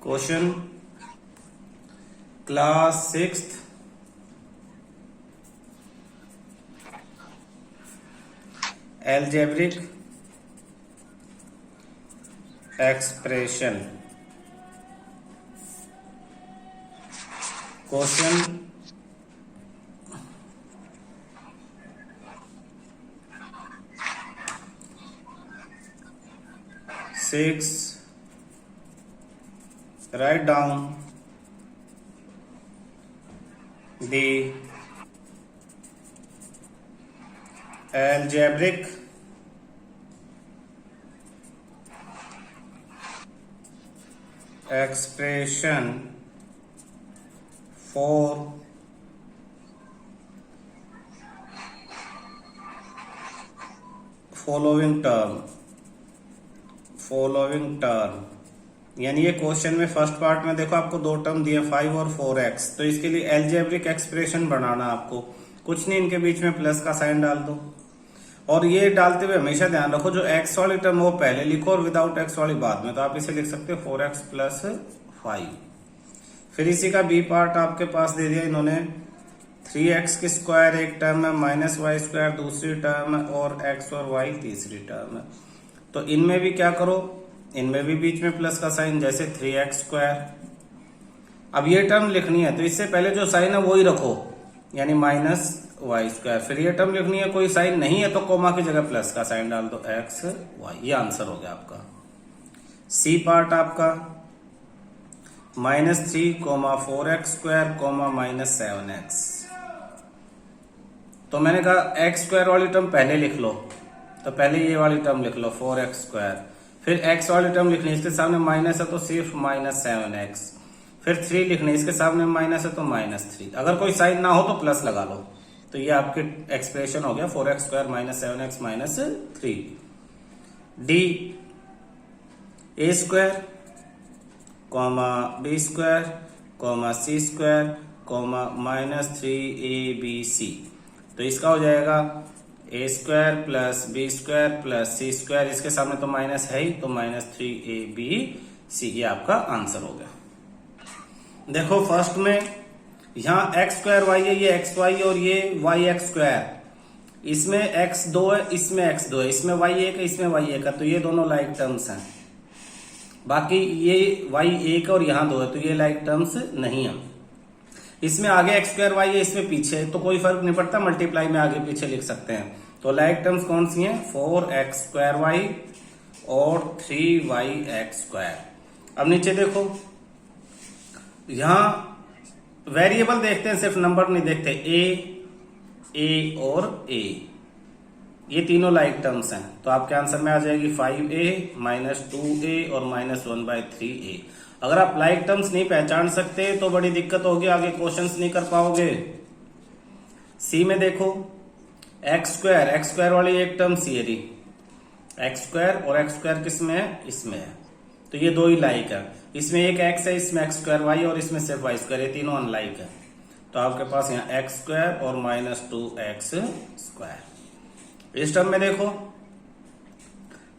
Question class 6th algebraic expression. Question 6. Write down the algebraic expression for following term. यानी ये question में first part में देखो आपको दो टर्म दिए 5 और 4x, तो इसके लिए एल्जेब्रिक एक्सप्रेशन बनाना आपको कुछ नहीं, इनके बीच में प्लस का साइन डाल दो। और ये डालते हुए हमेशा ध्यान रखो जो x वाली टर्म वो पहले लिखो और विदाउट x वाली बाद में, तो आप इसे लिख सकते हो 4x प्लस 5। फिर इसी का बी पार्ट आपके पास दे दिया इन्होंने 3x की स्क्वायर एक टर्म है, माइनस वाई स्क्वायर दूसरी टर्म है और x और y तीसरी टर्म है। तो इनमें भी क्या करो, इनमें भी बीच में प्लस का साइन, जैसे 3x स्क्वायर। अब ये टर्म लिखनी है तो इससे पहले जो साइन है वो ही रखो, यानी माइनस वाई स्क्वायर। फिर ये टर्म लिखनी है, कोई साइन नहीं है तो कोमा की जगह प्लस का साइन डाल दो, एक्स वाई। ये आंसर हो गया आपका। सी पार्ट आपका -3, 4x स्क्वायर, -7x। तो मैंने कहा एक्स स्क्वायर वाली टर्म पहले लिख लो, तो पहले ये वाली टर्म लिख लो 4x स्क्वायर। फिर x वाली टर्म लिखनी है, इसके सामने माइनस है तो सिर्फ -7x। फिर 3 लिखनी है, इसके सामने माइनस है तो -3। अगर कोई साइन ना हो तो प्लस लगा लो। तो ये आपके एक्सप्रेशन हो गया 4x square -7x -3। D a square b square c square -3abc। तो इसका हो जाएगा a square plus b square plus c square, इसके सामने तो माइनस है ही तो -3abc। ये आपका आंसर हो गया। देखो फर्स्ट में यहाँ एक्स स्क्वायर वाई है, ये एक्स वाई और ये वाई एक्स स्क्वायर। इसमें एक्स 2 है, इसमें एक्स 2 है, इसमें वाई 1 है, इसमें वाई 1 है, तो ये दोनों लाइक टर्म्स हैं। बाकी ये वाई 1 और यहाँ 2 है तो ये लाइक टर्म्स नहीं है। इसमें आगे एक्स स्क्वायर वाई है, इसमें पीछे है, तो कोई फर्क नहीं पड़ता, मल्टीप्लाई में आगे पीछे लिख सकते हैं। तो लाइक टर्म्स कौन सी हैं, 4x स्क्वायर वाई और 3yx स्क्वायर। अब नीचे देखो, यहां वेरिएबल देखते हैं, सिर्फ नंबर नहीं देखते। ए और ए, ये तीनों लाइक टर्म्स हैं, तो आपके आंसर में आ जाएगी 5a -2a और -1/3a। अगर आप लाइक टर्म्स नहीं पहचान सकते तो बड़ी दिक्कत होगी, आगे क्वेश्चंस नहीं कर पाओगे। सी में देखो एक्स स्क्वायर वाली एक टर्म सी है, एक्स स्क्वायर और एक्स स्क्वायर किसमें है, इसमें है, तो ये दो ही लाइक है। इसमें एक एक्स है, इसमें एक्स स्क्वायर वाई और इसमें सिर्फ वाई स्क्वायर, ये तीनों अनलाइक है। तो आपके पास यहाँ एक्स स्क्वायर और -2x स्क्वायर। इस टर्म में देखो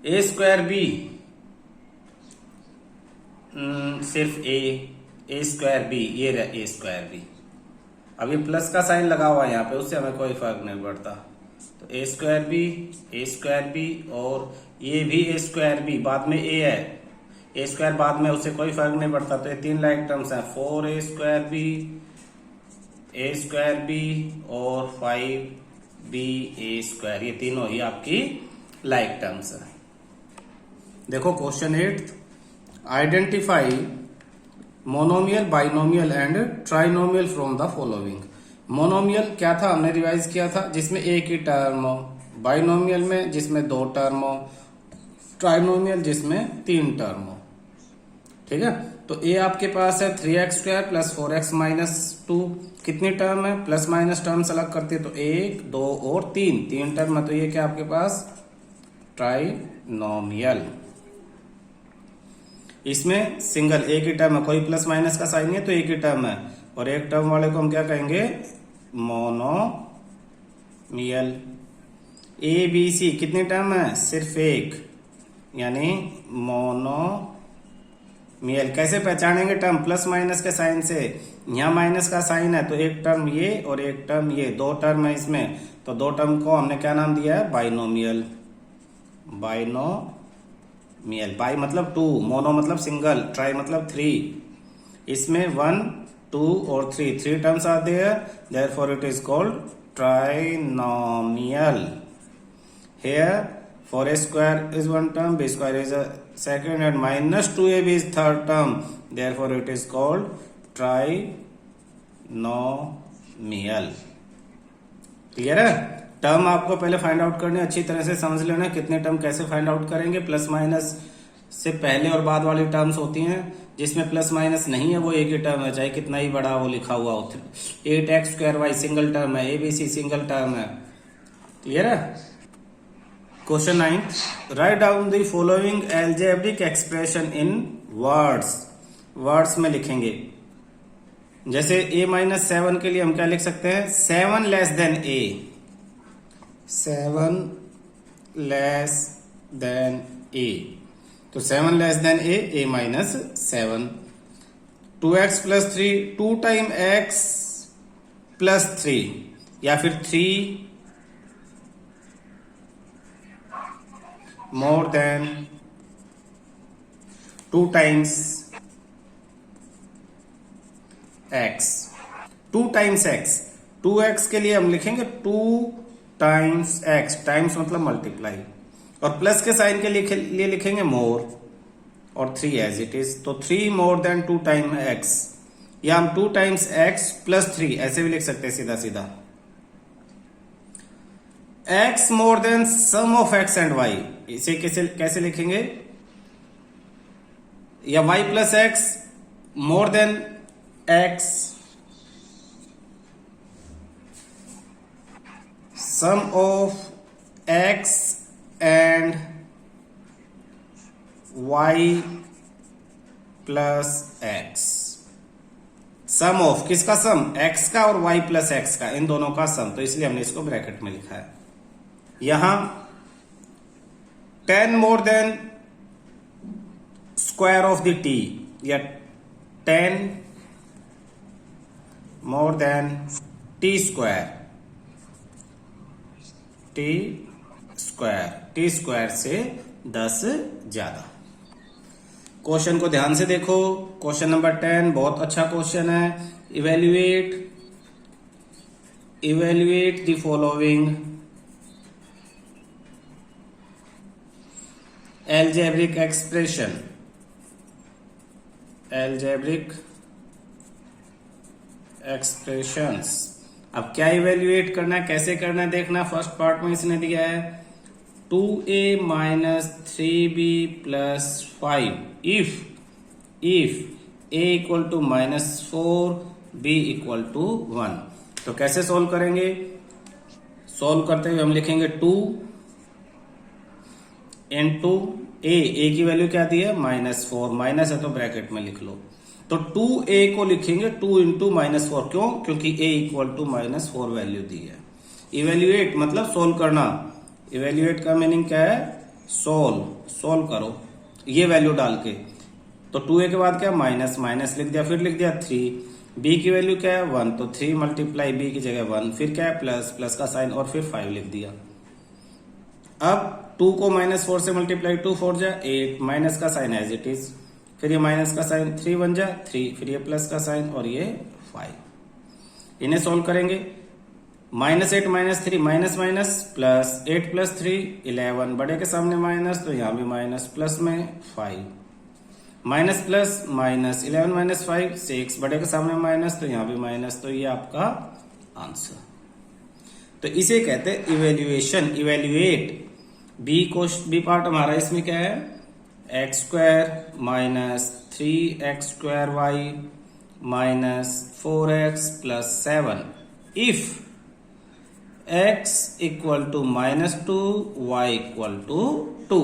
ए स्क्वायर बी, सिर्फ ए स्क्वायर बी, ये रहा ए स्क्वायर बी। अब ये प्लस का साइन लगा हुआ है यहाँ पे, उससे हमें कोई फर्क नहीं पड़ता। तो ए स्क्वायर बी और ये भी ए स्क्वायर बी, बाद में ए है, ए स्क्वायर बाद में, उससे कोई फर्क नहीं पड़ता। तो ये तीन लाइक टर्म्स हैं, 4a स्क्वायर बी और 5ba स्क्वायर, ये तीनों ही आपकी लाइक टर्म्स है। देखो question 8, identify monomial, binomial and trinomial from the following. Monomial क्या था, हमने रिवाइज किया था, जिसमें एक ही टर्म हो। बाइनोमियल में जिसमें 2 टर्म हो। ट्राइनोमियल जिसमें 3 टर्म हो। ठीक है, तो ए आपके पास है 3x स्क्वायर प्लस 4x -2। कितनी टर्म है, प्लस माइनस टर्म सेलेक्ट करते हैं, तो 1 2 और 3 टर्म है, तो ये क्या आपके पास ट्राइनोमियल। इसमें सिंगल एक ही टर्म है, कोई प्लस माइनस का साइन नहीं है, तो एक ही टर्म है। और एक टर्म वाले को हम क्या कहेंगे, मोनोमियल। ए बी सी कितनी टर्म है, सिर्फ एक, यानी मोनोमियल। मियल। कैसे पहचानेंगे टर्म? प्लस माइनस के साइन से। यहाँ माइनस का साइन है तो एक टर्म ये और एक टर्म ये, दो टर्म है इसमें, तो दो टर्म को हमने क्या नाम दिया है? बाइनोमियल। बाइनोमियल, बाई मतलब टू, मोनो मतलब सिंगल, ट्राई मतलब थ्री। इसमें 1, 2 और 3 terms are there, therefore it is called trinomial. Here 4a square is one term, b square is a second, and minus 2ab is third term. Therefore, it is called trinomial. Clear है? Term आपको पहले find out करने, अच्छी तरह से समझ लेना कितने टर्म कैसे फाइंड आउट करेंगे। प्लस माइनस से पहले और बाद वाली टर्म्स होती हैं, जिसमें प्लस माइनस नहीं है वो एक ही टर्म है, चाहे कितना ही बड़ा वो लिखा हुआ हो। 8x² सिंगल टर्म है, ABC सिंगल टर्म है। क्लियर है? Question 9, write down the following algebraic expression in words. Words में लिखेंगे। जैसे a-7 के लिए हम क्या लिख सकते हैं? 7 less than a, 7 less than a, तो 7 less than a-7। 2x plus 3, 2 time x plus 3, या फिर 3 more than 2 times x, 2 times x। 2x के लिए हम लिखेंगे 2 times x, टाइम्स मतलब मल्टीप्लाई, और प्लस के साइन के लिए लिखेंगे मोर, और 3 एज इट इज। तो 3 more than 2 times x, या हम 2 times x प्लस 3 ऐसे भी लिख सकते हैं सीधा सीधा। x more than sum of x and y, इसे कैसे लिखेंगे? या y plus x more than x sum of x and y plus x। Sum of किसका सम? x का और y प्लस x का, इन दोनों का सम, तो इसलिए हमने इसको ब्रैकेट में लिखा है। यहां 10 more than square of the t, या 10 more than t square, t square से 10 ज्यादा। क्वेश्चन को ध्यान से देखो। क्वेश्चन नंबर 10 बहुत अच्छा क्वेश्चन है। Evaluate the following algebraic expressions। अब क्या इवेल्युएट करना है, कैसे करना है देखना। फर्स्ट पार्ट में इसने दिया है 2a minus 3b plus 5 if a equal to -4, b equal to 1। तो कैसे सोल्व करेंगे? सोल्व करते हुए हम लिखेंगे 2 इंटू a की वैल्यू क्या दी है? -4, माइनस है तो ब्रैकेट में लिख लो। तो 2a को लिखेंगे 2 इंटू -4, क्यों? क्योंकि a इक्वल टू -4 वैल्यू दी है। इवेल्युएट मतलब सोल्व करना। इवेल्युएट का मीनिंग क्या है? सोल्व करो ये वैल्यू डाल के। तो 2a के बाद क्या? माइनस लिख दिया, फिर लिख दिया 3। b की वैल्यू क्या है? 1, तो 3 मल्टीप्लाई b की जगह 1, फिर क्या है? प्लस का साइन, और फिर 5 लिख दिया। अब 2 को -4 से मल्टीप्लाई, 2 4 जा 8, माइनस का साइन एज इट इज, फिर ये माइनस का साइन, 3 1 जा 3, फिर ये प्लस का साइन, और ये 5। इन्हें सोल्व करेंगे। -8 -3 माइनस प्लस 8 प्लस 3 11, बड़े के सामने माइनस तो यहां भी माइनस, प्लस में 5, माइनस प्लस माइनस 11 माइनस 5 6, बड़े के सामने माइनस तो यहां भी माइनस, तो ये आपका आंसर। तो इसे कहते हैं इवेल्युएशन, इवेल्युएट। बी पार्ट हमारा इसमें क्या है? x² minus 3x²y minus 4x plus 7 if x equal to -2 y equal to 2।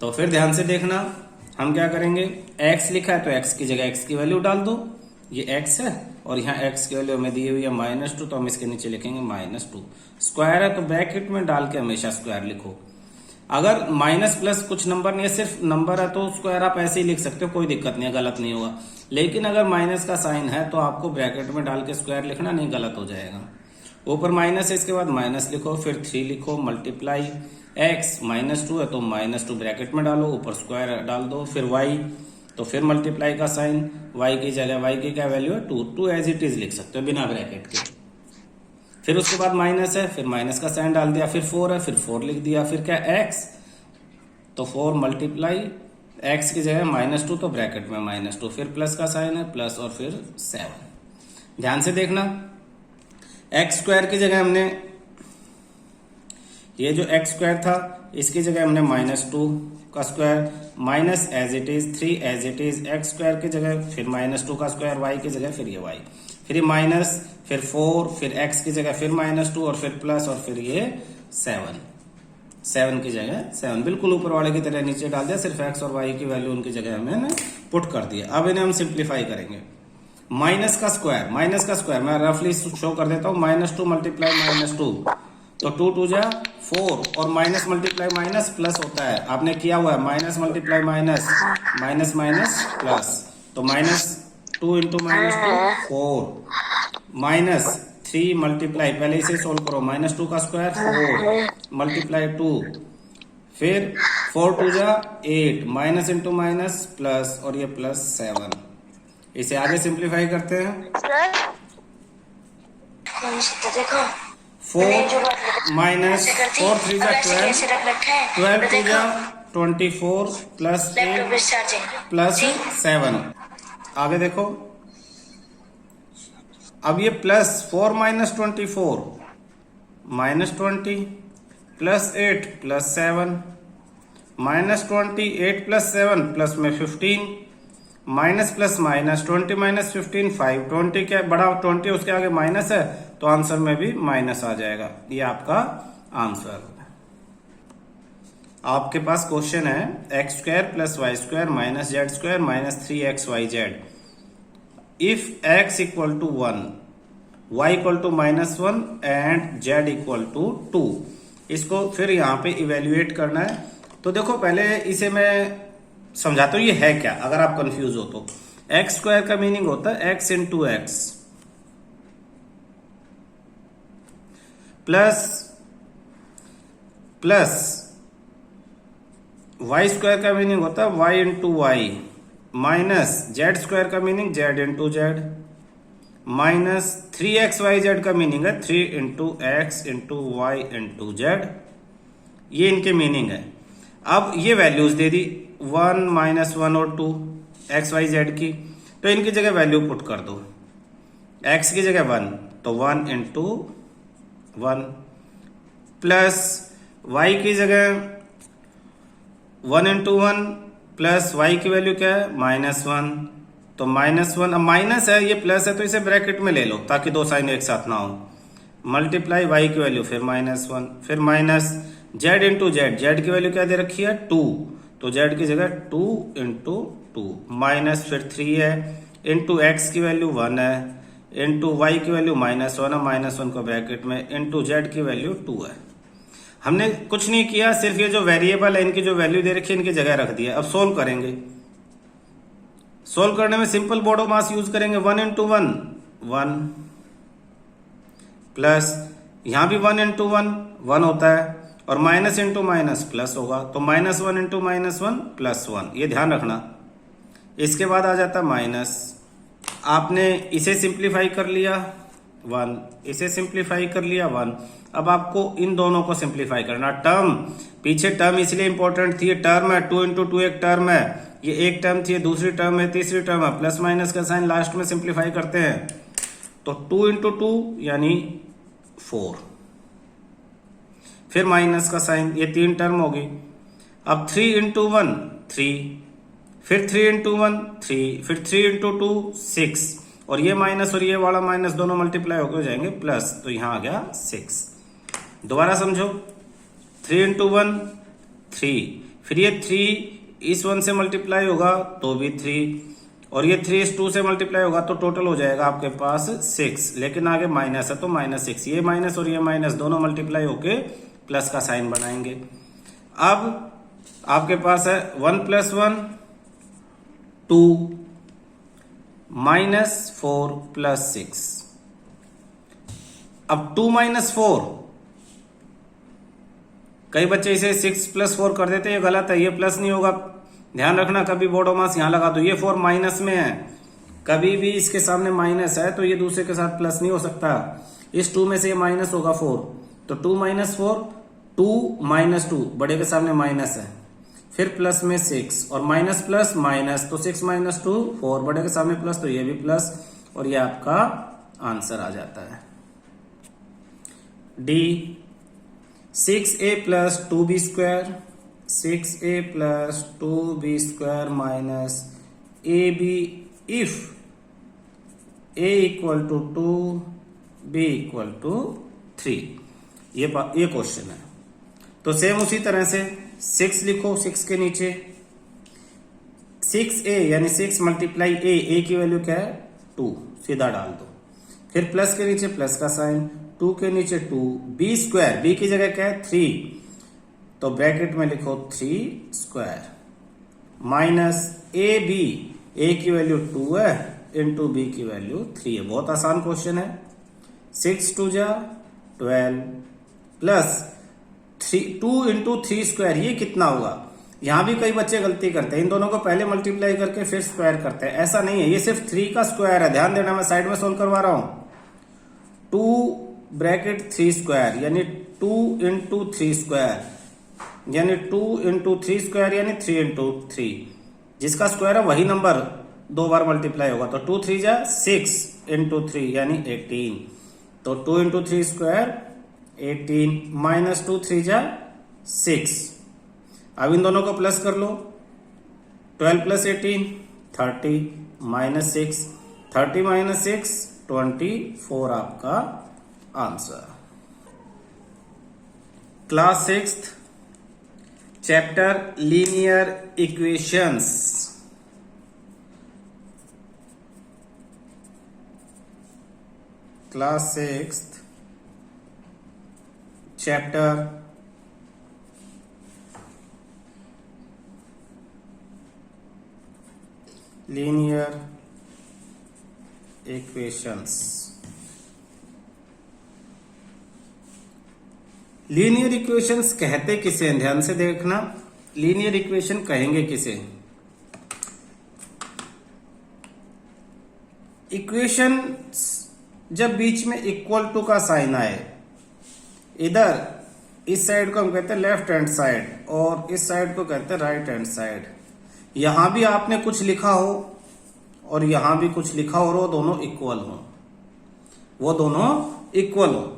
तो फिर ध्यान से देखना, हम क्या करेंगे? x लिखा है तो x की जगह x की वैल्यू डाल दो, ये x है, और यहाँ x की वैल्यू हमें दी हुई है -2, तो हम इसके नीचे लिखेंगे -2। स्क्वायर है तो ब्रैकेट में डाल के हमेशा स्क्वायर लिखो। अगर माइनस प्लस कुछ नंबर नहीं है, सिर्फ नंबर है, तो स्क्वायर आप ऐसे ही लिख सकते हो, कोई दिक्कत नहीं है, गलत नहीं होगा। लेकिन अगर माइनस का साइन है तो आपको ब्रैकेट में डाल के स्क्वायर लिखना, नहीं गलत हो जाएगा। ऊपर माइनस है, इसके बाद माइनस लिखो, फिर 3 लिखो, मल्टीप्लाई x -2 है तो -2 ब्रैकेट में डालो, ऊपर स्क्वायर डाल दो, फिर y, तो फिर मल्टीप्लाई का साइन, y की जगह y की क्या वैल्यू है 2, 2 एज इट इज लिख सकते हो बिना ब्रैकेट के। फिर उसके बाद माइनस है, फिर माइनस का साइन डाल दिया, फिर 4 है, फिर 4 लिख दिया, फिर क्या x, तो 4 मल्टीप्लाई x की जगह -2 तो ब्रैकेट में -2, फिर प्लस का साइन है, प्लस और फिर 7। ध्यान से देखना, एक्स स्क्वायर की जगह हमने, ये जो एक्स स्क्वायर था इसकी जगह हमने -2 का square, minus as it is, 3 as it is, x square की जगह, फिर -2 का स्क्वायर, y की जगह, फिर ये y, फिर ये माइनस, फिर 4, फिर x की जगह फिर -2 और फिर प्लस और फिर ये 7 की जगह 7, बिल्कुल ऊपर वाले की तरह नीचे डाल दिया, सिर्फ x और y की वैल्यू उनकी जगह हमने पुट कर दिया। अब इन्हें हम सिंप्लीफाई करेंगे। माइनस का स्क्वायर मैं रफली शो कर देता हूँ, -2 मल्टीप्लाई -2 तो 2 2 जा 4, और माइनस मल्टीप्लाई माइनस प्लस होता है, आपने किया हुआ है, minus multiply minus, minus minus plus, तो -2 इंटू -2 4, माइनस 3 मल्टीप्लाई, पहले इसे सोल्व करो, -2 का स्क्वायर 4 मल्टीप्लाई 2, फिर 4 2 जा 8, माइनस इंटू माइनस प्लस, और ये प्लस 7। इसे आगे सिंप्लीफाई करते हैं। देखो 4 माइनस 4 3 जा 12, 12 2 जा 24 प्लस 8 प्लस 7। आगे देखो, अब ये plus 4 minus 24 -20 plus 8 plus 7, -20 8 plus 7 plus में 15, माइनस प्लस माइनस 20 माइनस 15 5, 20 क्या बड़ा 20 उसके आगे माइनस है तो आंसर में भी माइनस आ जाएगा। ये आपका आंसर। आपके पास क्वेश्चन है x square plus y square minus z square minus 3xyz if x equal to 1, y equal to -1 and z equal to 2। इसको फिर यहाँ पे इवेल्युएट करना है। तो देखो पहले इसे मैं समझाता हूं ये है क्या, अगर आप कंफ्यूज हो तो। एक्स स्क्वायर का मीनिंग होता है x into x plus y square का मीनिंग होता है y into y minus z square का meaning z into z minus 3xyz का मीनिंग है 3 into x into y into z. ये इनके मीनिंग है। अब ये वैल्यूज दे दी 1 -1 और 2 xyz की, तो इनकी जगह वैल्यू पुट कर दो। x की जगह 1 तो 1 इंटू 1 प्लस y की जगह 1 इंटू 1 प्लस y की वैल्यू क्या है -1 तो -1। अब माइनस है ये प्लस है तो इसे ब्रैकेट में ले लो ताकि दो साइन एक साथ ना हो। मल्टीप्लाई y की वैल्यू फिर -1 फिर माइनस z इंटू जेड की वैल्यू क्या दे रखी है 2 तो z की जगह 2 इंटू 2 माइनस फिर 3 है इंटू x की वैल्यू 1 है इंटू y की वैल्यू -1 है -1 को ब्रैकेट में इंटू z की वैल्यू 2 है। हमने कुछ नहीं किया, सिर्फ ये जो वेरिएबल है इनकी जो वैल्यू दे रखी है इनकी जगह रख दिया। अब सोल्व करेंगे। सोल्व करने में सिंपल बोर्डो मास यूज करेंगे। 1 इंटू 1 1 प्लस यहां भी 1 इंटू 1 1 होता है और माइनस इंटू माइनस प्लस होगा तो -1 इंटू -1 प्लस 1। ये ध्यान रखना। इसके बाद आ जाता माइनस। आपने इसे सिंप्लीफाई कर लिया 1, इसे सिंप्लीफाई कर लिया 1। अब आपको इन दोनों को सिंप्लीफाई करना। टर्म पीछे टर्म इसलिए इंपॉर्टेंट थी, ये टर्म है 2 इंटू 2 एक टर्म है, ये एक टर्म थी, दूसरी टर्म है, तीसरी टर्म है, प्लस माइनस का साइन लास्ट में सिंप्लीफाई करते हैं तो 2 इंटू 2 यानी 4 फिर माइनस का साइन, ये 3 टर्म होगी। अब 3 इंटू 1 3 फिर 3 इंटू 1 3 फिर 3 इंटू 2 6 और ये माइनस और ये वाला माइनस दोनों मल्टीप्लाई होकर जाएंगे प्लस तो यहां आ गया 6। दोबारा समझो 3 इंटू 1 3 फिर ये 3 इस 1 से मल्टीप्लाई होगा तो भी 3 और ये 3 इस 2 से मल्टीप्लाई होगा तो टोटल हो जाएगा आपके पास 6, लेकिन आगे माइनस है तो -6। ये माइनस और ये माइनस दोनों मल्टीप्लाई होके प्लस का साइन बनाएंगे। अब आपके पास है 1 + 1 2 -4 + 6। अब 2 - 4, कई बच्चे इसे 6 + 4 कर देते हैं, ये गलत है, ये प्लस नहीं होगा। ध्यान रखना, कभी बोर्ड मास यहां लगा दो, ये 4 माइनस में है, कभी भी इसके सामने माइनस है तो ये दूसरे के साथ प्लस नहीं हो सकता। इस 2 में से ये माइनस होगा 4, तो 2 - 4 2 - 2, बड़े के सामने माइनस है, फिर प्लस में 6 और माइनस प्लस माइनस, तो 6 - 2 4, बड़े के सामने प्लस, तो ये भी प्लस, और ये आपका आंसर आ जाता है D. 6a + 2b² 6a + 2b² minus ab if a = 2 b = 3। ये क्वेश्चन है। तो सेम उसी तरह से 6 लिखो, 6 के नीचे 6a यानी 6 × a की वैल्यू क्या है 2, सीधा डाल दो, फिर प्लस के नीचे प्लस का साइन, 2 के नीचे 2, b² b की जगह क्या है 3, तो ब्रैकेट में लिखो 3² माइनस a की वैल्यू 2 है इंटू b की वैल्यू 3 है। बहुत आसान क्वेश्चन है। 6 × 2 = 12 प्लस 2 × 3², ये कितना होगा। यहां भी कई बच्चे गलती करते हैं, इन दोनों को पहले मल्टीप्लाई करके फिर स्क्वायर करते हैं, ऐसा नहीं है, ये सिर्फ 3 का स्क्वायर है। ध्यान देना, मैं साइड में सोल्व करवा रहा हूं। 2 ब्रैकेट 3² यानी 2 × 3² यानी 2 × 3² यानी 3 × 3, जिसका स्क्वायर है वही नंबर 2 बार मल्टीप्लाई होगा, तो 2 3 = 6 × 3 यानी 18, तो 2 × 3² 18 माइनस 2 3 = 6। अब इन दोनों को प्लस कर लो, 12 + 18 30 माइनस 6, 30 - 6 24 आपका answer. Class 6th chapter linear equations. Class 6th chapter linear equations. Linear equations कहते किसे हैं, ध्यान से देखना। लीनियर इक्वेशन कहेंगे किसे, इक्वेशन जब बीच में इक्वल टू का साइन आए, इधर इस साइड को हम कहते हैं लेफ्ट हैंड साइड और इस साइड को कहते हैं राइट हैंड साइड। यहां भी आपने कुछ लिखा हो और यहां भी कुछ लिखा हो और वो दोनों इक्वल हो, वो दोनों इक्वल हो।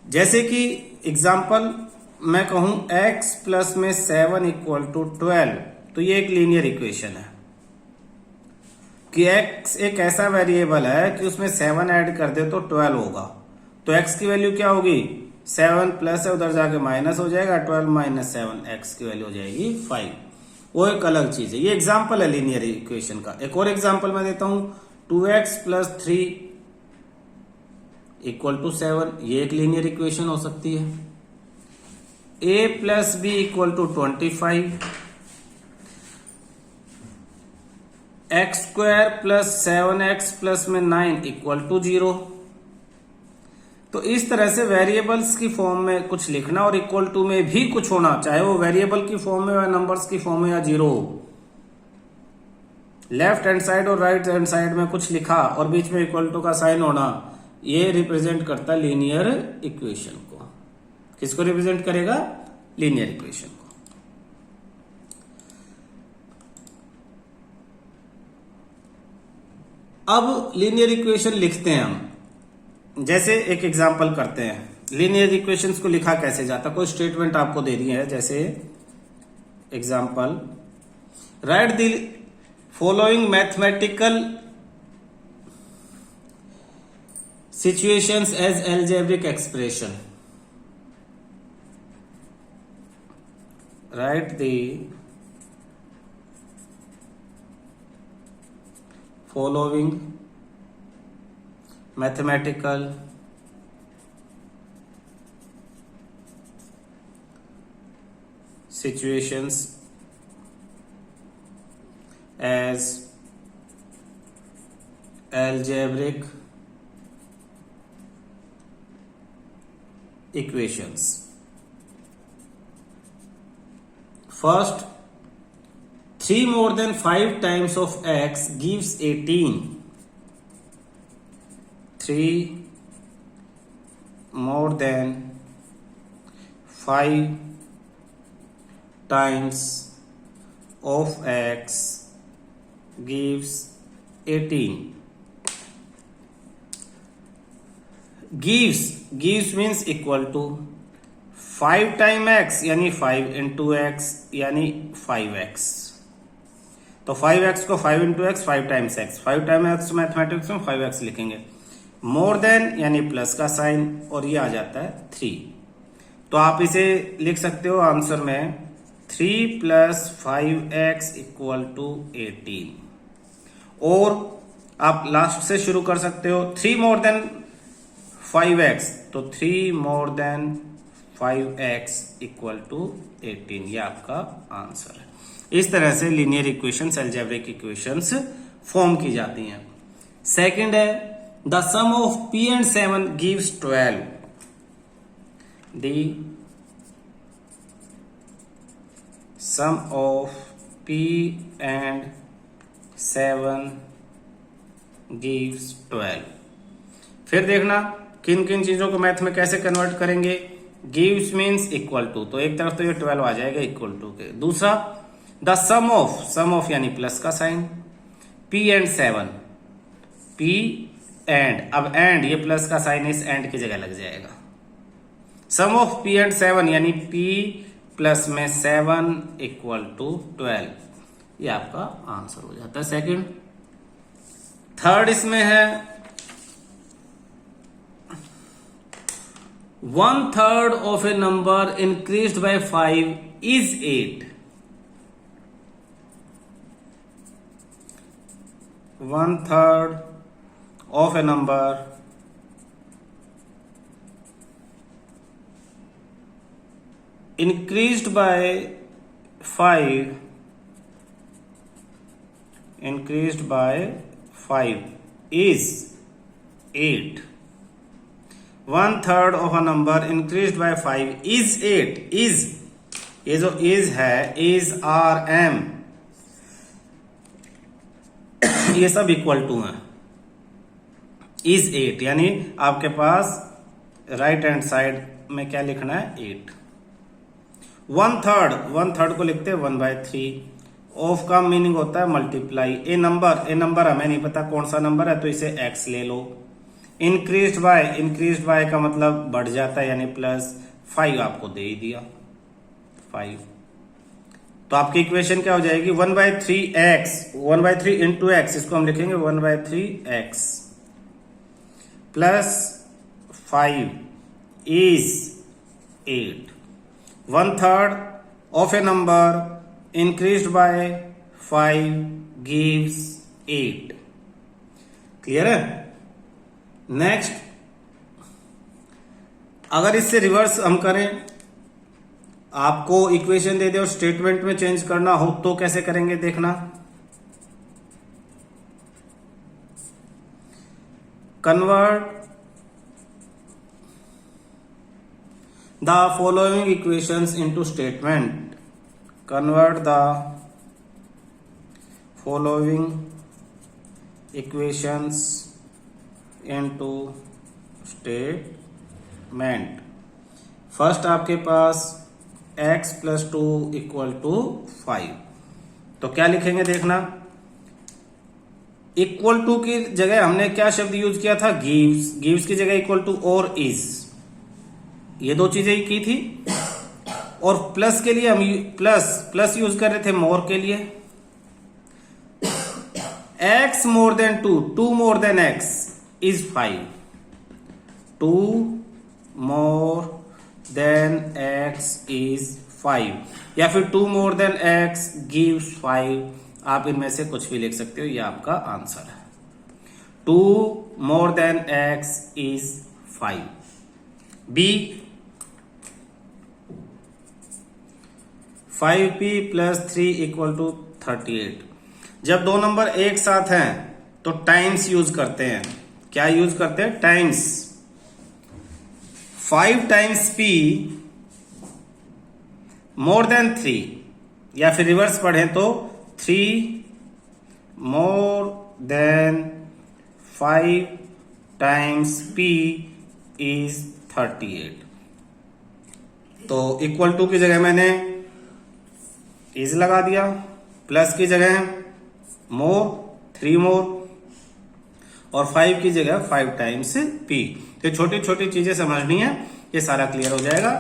जैसे कि एग्जाम्पल मैं कहूं x + में 7 = 12, तो ये एक लीनियर इक्वेशन है कि x एक ऐसा वेरिएबल है कि उसमें 7 ऐड कर दे तो 12 होगा, तो x की वैल्यू क्या होगी 7 प्लस है, उधर जाके माइनस हो जाएगा, 12 - 7 x की वैल्यू हो जाएगी 5। वो एक अलग चीज है, ये एग्जाम्पल है लीनियर इक्वेशन का। एक और एग्जाम्पल मैं देता हूं, 2x + 3 = 7, ये एक लीनियर इक्वेशन हो सकती है। a + b = 25, x² + 7x + में 9 = 0। तो इस तरह से वेरिएबल्स की फॉर्म में कुछ लिखना और इक्वल टू में भी कुछ होना, चाहे वो वेरिएबल की फॉर्म में या नंबर्स की फॉर्म में या 0 हो। लेफ्ट हैंड साइड और राइट हैंड साइड में कुछ लिखा और बीच में इक्वल टू का साइन होना, ये रिप्रेजेंट करता है लीनियर इक्वेशन को। किसको रिप्रेजेंट करेगा, लीनियर इक्वेशन को। अब लीनियर इक्वेशन लिखते हैं हम, जैसे एक एग्जांपल करते हैं। लीनियर इक्वेशंस को लिखा कैसे जाता, कोई स्टेटमेंट आपको दे दी है, जैसे example, write the following mathematical situations as algebraic expression. Write the following mathematical situations as algebraic equations. First, 3 more than 5 times of x gives 18. 3 more than 5 times of x gives 18. gives means equal to 5 time x यानी 5 into x यानी 5x. तो 5x को 5 into x 5 times x, 5 time x mathematics में 5x लिखेंगे. More than यानी plus का sign और ये आ जाता है 3. तो आप इसे लिख सकते हो आंसर में 3 प्लस 5x इक्वल टू 18. और आप लास्ट से शुरू कर सकते हो 3 मोर देन 5x, तो 3 more than 5x equal to 18. ये आपका आंसर है. इस तरह से linear equations, algebraic equations form की जाती हैं. सेकंड है the sum of p and 7 gives 12. The sum of p and 7 gives 12. फिर देखना किन किन चीजों को मैथ में कैसे कन्वर्ट करेंगे. गिव्स मीन्स इक्वल टू, तो एक तरफ तो ये 12 आ जाएगा इक्वल टू के. दूसरा द सम ऑफ यानी प्लस का sign, p and 7, p and, अब एंड ये प्लस का साइन इस एंड की जगह लग जाएगा. सम ऑफ p एंड 7 यानी p प्लस में 7 इक्वल टू 12. ये आपका आंसर हो जाता है सेकंड. थर्ड इसमें है 1/3 of a number increased by 5 is 8. 1/3 of a number increased by 5 is 8. 1/3 of a number increased by 5 is 8. is, ये जो is है, is r m, ये सब इक्वल टू है. is 8 यानी आपके पास राइट हैंड साइड में क्या लिखना है 8. 1/3 को लिखते हैं 1/3. ऑफ का मीनिंग होता है मल्टीप्लाई. ए नंबर हमें नहीं पता कौन सा नंबर है, तो इसे x ले लो. इंक्रीज्ड बाय का मतलब बढ़ जाता है यानी प्लस. 5 आपको दे ही दिया 5. तो आपकी इक्वेशन क्या हो जाएगी 1/3 इंटू एक्स, इसको हम लिखेंगे 1/3x plus 5 is 8. 1/3 of A number increased by 5 gives 8. Clear है. नेक्स्ट, अगर इससे रिवर्स हम करें, आपको इक्वेशन दे दे और स्टेटमेंट में चेंज करना हो तो कैसे करेंगे देखना. Convert the following equations into statement. Convert the following equations into statement. First आपके पास x प्लस 2 इक्वल टू 5. तो क्या लिखेंगे देखना. इक्वल टू की जगह हमने क्या शब्द यूज किया था गिव्स की जगह इक्वल टू और इज, ये दो चीजें ही की थी. और प्लस के लिए हम प्लस यूज कर रहे थे मोर के लिए. x more than 2 more than x is 5. 2 more than x is 5 या फिर 2 मोर देन x गिव्स 5. आप इनमें से कुछ भी लिख सकते हो, ये आपका आंसर है. 2 more than x is 5. B 5p plus 3 equal to 38। जब दो नंबर एक साथ हैं तो टाइम्स यूज करते हैं। क्या यूज करते हैं? Times. 5 times p more than 3, या फिर रिवर्स पढ़ें तो 3 more than 5 times p is 38। तो इक्वल टू की जगह मैंने इज लगा दिया, प्लस की जगह मोर 3 मोर, और 5 की जगह 5 टाइम्स p। तो छोटी छोटी चीजें समझनी है, ये सारा क्लियर हो जाएगा।